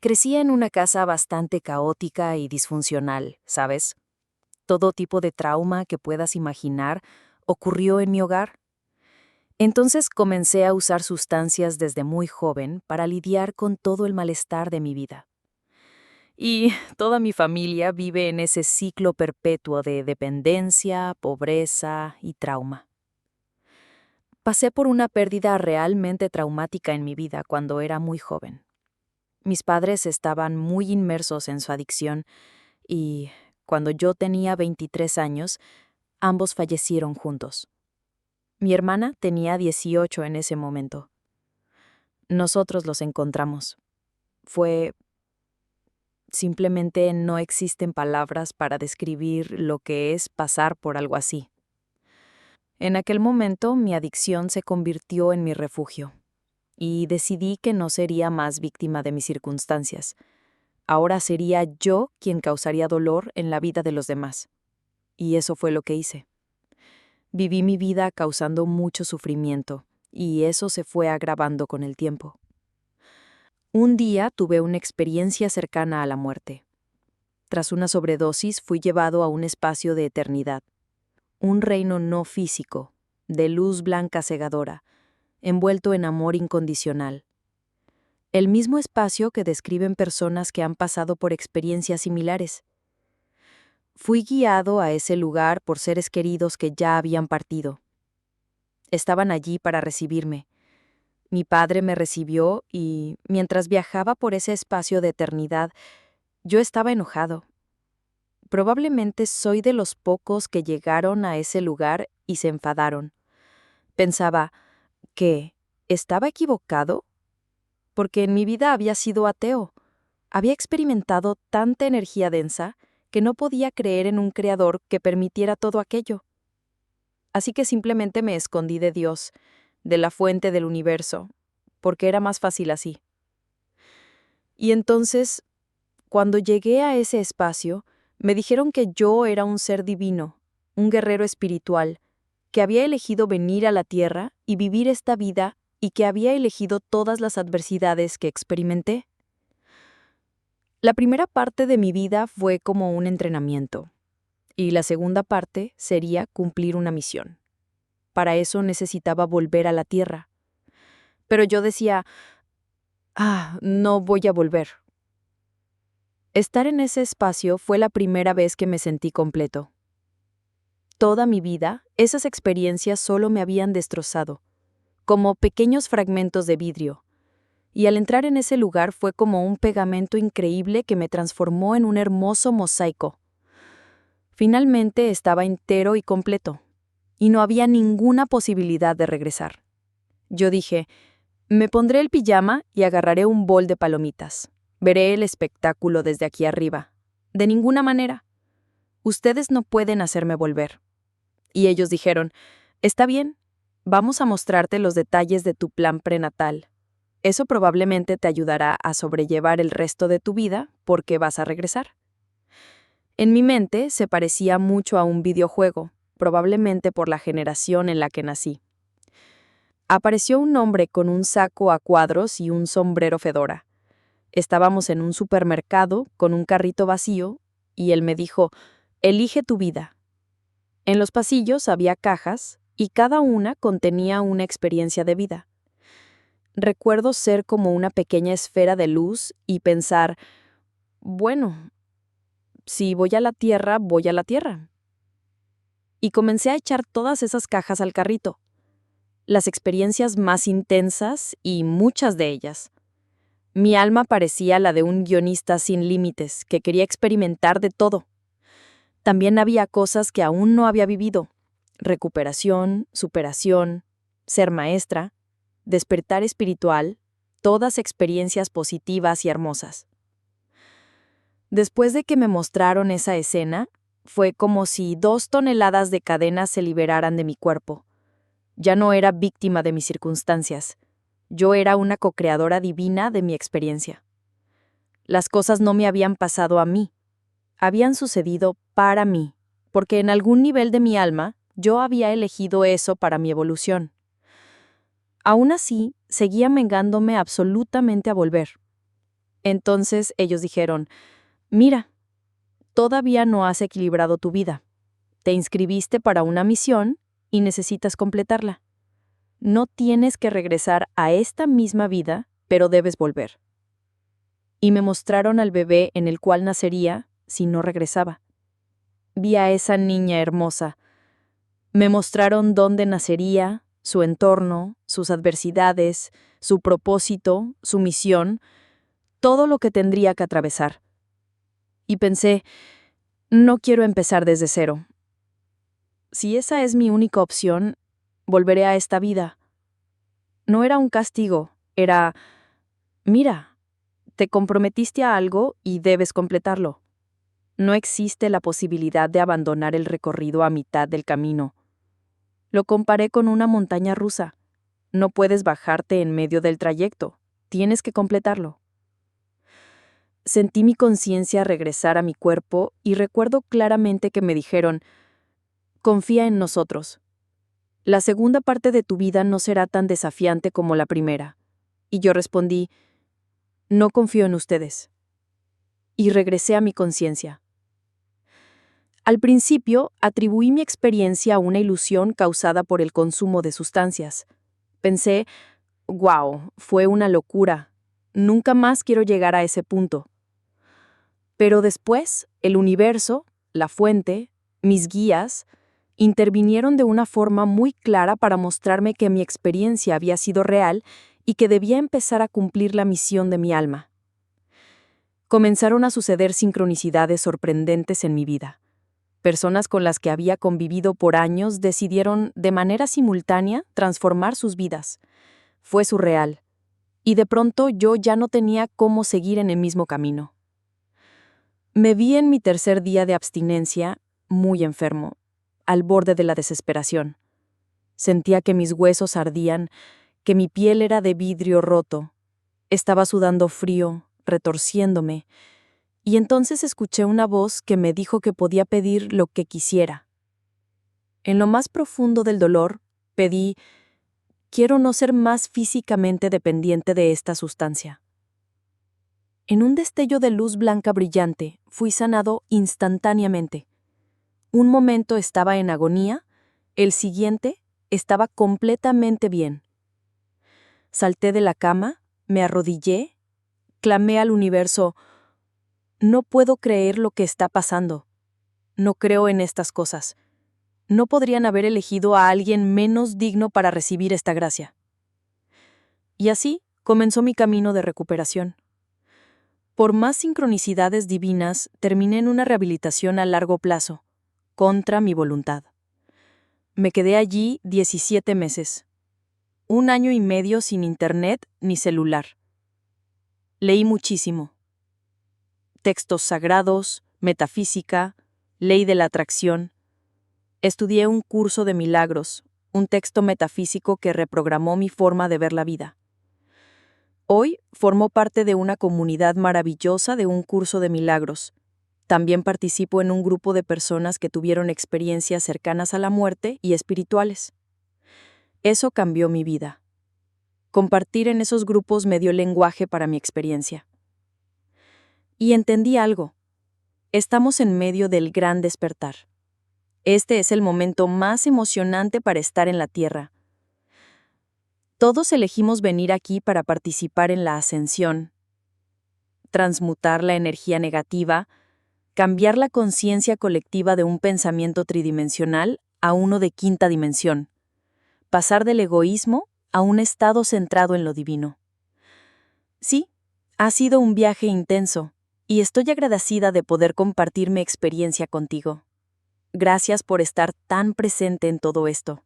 Crecí en una casa bastante caótica y disfuncional, ¿sabes? Todo tipo de trauma que puedas imaginar ocurrió en mi hogar. Entonces comencé a usar sustancias desde muy joven para lidiar con todo el malestar de mi vida. Y toda mi familia vive en ese ciclo perpetuo de dependencia, pobreza y trauma. Pasé por una pérdida realmente traumática en mi vida cuando era muy joven. Mis padres estaban muy inmersos en su adicción y, cuando yo tenía 23 años, ambos fallecieron juntos. Mi hermana tenía 18 en ese momento. Nosotros los encontramos. Fue... Simplemente no existen palabras para describir lo que es pasar por algo así. En aquel momento, mi adicción se convirtió en mi refugio, y decidí que no sería más víctima de mis circunstancias. Ahora sería yo quien causaría dolor en la vida de los demás. Y eso fue lo que hice. Viví mi vida causando mucho sufrimiento, y eso se fue agravando con el tiempo. Un día tuve una experiencia cercana a la muerte. Tras una sobredosis fui llevado a un espacio de eternidad, un reino no físico, de luz blanca cegadora, envuelto en amor incondicional. El mismo espacio que describen personas que han pasado por experiencias similares. Fui guiado a ese lugar por seres queridos que ya habían partido. Estaban allí para recibirme. Mi padre me recibió y, mientras viajaba por ese espacio de eternidad, yo estaba enojado. Probablemente soy de los pocos que llegaron a ese lugar y se enfadaron. Pensaba, ¿qué? ¿Estaba equivocado? Porque en mi vida había sido ateo. Había experimentado tanta energía densa que no podía creer en un creador que permitiera todo aquello. Así que simplemente me escondí de Dios, de la fuente del universo, porque era más fácil así. Y entonces, cuando llegué a ese espacio, me dijeron que yo era un ser divino, un guerrero espiritual, que había elegido venir a la Tierra y vivir esta vida y que había elegido todas las adversidades que experimenté. La primera parte de mi vida fue como un entrenamiento, y la segunda parte sería cumplir una misión. Para eso necesitaba volver a la Tierra. Pero yo decía, no voy a volver. Estar en ese espacio fue la primera vez que me sentí completo. Toda mi vida, esas experiencias solo me habían destrozado, como pequeños fragmentos de vidrio, y al entrar en ese lugar fue como un pegamento increíble que me transformó en un hermoso mosaico. Finalmente estaba entero y completo, y no había ninguna posibilidad de regresar. Yo dije, me pondré el pijama y agarraré un bol de palomitas. Veré el espectáculo desde aquí arriba. De ninguna manera. Ustedes no pueden hacerme volver. Y ellos dijeron, está bien, vamos a mostrarte los detalles de tu plan prenatal. Eso probablemente te ayudará a sobrellevar el resto de tu vida porque vas a regresar. En mi mente se parecía mucho a un videojuego, probablemente por la generación en la que nací. Apareció un hombre con un saco a cuadros y un sombrero fedora. Estábamos en un supermercado con un carrito vacío y él me dijo, elige tu vida. En los pasillos había cajas y cada una contenía una experiencia de vida. Recuerdo ser como una pequeña esfera de luz y pensar, bueno, si voy a la Tierra, voy a la Tierra. Y comencé a echar todas esas cajas al carrito. Las experiencias más intensas y muchas de ellas. Mi alma parecía la de un guionista sin límites que quería experimentar de todo. También había cosas que aún no había vivido. Recuperación, superación, ser maestra, despertar espiritual, todas experiencias positivas y hermosas. Después de que me mostraron esa escena, fue como si 2 toneladas de cadenas se liberaran de mi cuerpo. Ya no era víctima de mis circunstancias. Yo era una co-creadora divina de mi experiencia. Las cosas no me habían pasado a mí. Habían sucedido para mí, porque en algún nivel de mi alma yo había elegido eso para mi evolución. Aún así, seguía negándome absolutamente a volver. Entonces ellos dijeron, mira, todavía no has equilibrado tu vida. Te inscribiste para una misión y necesitas completarla. No tienes que regresar a esta misma vida, pero debes volver. Y me mostraron al bebé en el cual nacería si no regresaba. Vi a esa niña hermosa. Me mostraron dónde nacería, su entorno, sus adversidades, su propósito, su misión, todo lo que tendría que atravesar. Y pensé, no quiero empezar desde cero. Si esa es mi única opción, volveré a esta vida. No era un castigo, era, mira, te comprometiste a algo y debes completarlo. No existe la posibilidad de abandonar el recorrido a mitad del camino. Lo comparé con una montaña rusa. No puedes bajarte en medio del trayecto, tienes que completarlo. Sentí mi conciencia regresar a mi cuerpo y recuerdo claramente que me dijeron, confía en nosotros. La segunda parte de tu vida no será tan desafiante como la primera. Y yo respondí, no confío en ustedes. Y regresé a mi conciencia. Al principio, atribuí mi experiencia a una ilusión causada por el consumo de sustancias. Pensé, wow, fue una locura. Nunca más quiero llegar a ese punto. Pero después, el universo, la fuente, mis guías, intervinieron de una forma muy clara para mostrarme que mi experiencia había sido real y que debía empezar a cumplir la misión de mi alma. Comenzaron a suceder sincronicidades sorprendentes en mi vida. Personas con las que había convivido por años decidieron, de manera simultánea, transformar sus vidas. Fue surreal. Y de pronto yo ya no tenía cómo seguir en el mismo camino. Me vi en mi tercer día de abstinencia, muy enfermo, al borde de la desesperación. Sentía que mis huesos ardían, que mi piel era de vidrio roto. Estaba sudando frío, retorciéndome, y entonces escuché una voz que me dijo que podía pedir lo que quisiera. En lo más profundo del dolor, pedí, quiero no ser más físicamente dependiente de esta sustancia. En un destello de luz blanca brillante, fui sanado instantáneamente. Un momento estaba en agonía, el siguiente estaba completamente bien. Salté de la cama, me arrodillé, clamé al universo, no puedo creer lo que está pasando. No creo en estas cosas. No podrían haber elegido a alguien menos digno para recibir esta gracia. Y así comenzó mi camino de recuperación. Por más sincronicidades divinas, terminé en una rehabilitación a largo plazo, contra mi voluntad. Me quedé allí 17 meses, 1 año y medio sin internet ni celular. Leí muchísimo. Textos sagrados, metafísica, ley de la atracción. Estudié un curso de milagros, un texto metafísico que reprogramó mi forma de ver la vida. Hoy formo parte de una comunidad maravillosa de un curso de milagros. También participo en un grupo de personas que tuvieron experiencias cercanas a la muerte y espirituales. Eso cambió mi vida. Compartir en esos grupos me dio lenguaje para mi experiencia. Y entendí algo. Estamos en medio del gran despertar. Este es el momento más emocionante para estar en la Tierra. Todos elegimos venir aquí para participar en la ascensión, transmutar la energía negativa, cambiar la conciencia colectiva de un pensamiento tridimensional a uno de quinta dimensión, pasar del egoísmo a un estado centrado en lo divino. Sí, ha sido un viaje intenso, y estoy agradecida de poder compartir mi experiencia contigo. Gracias por estar tan presente en todo esto.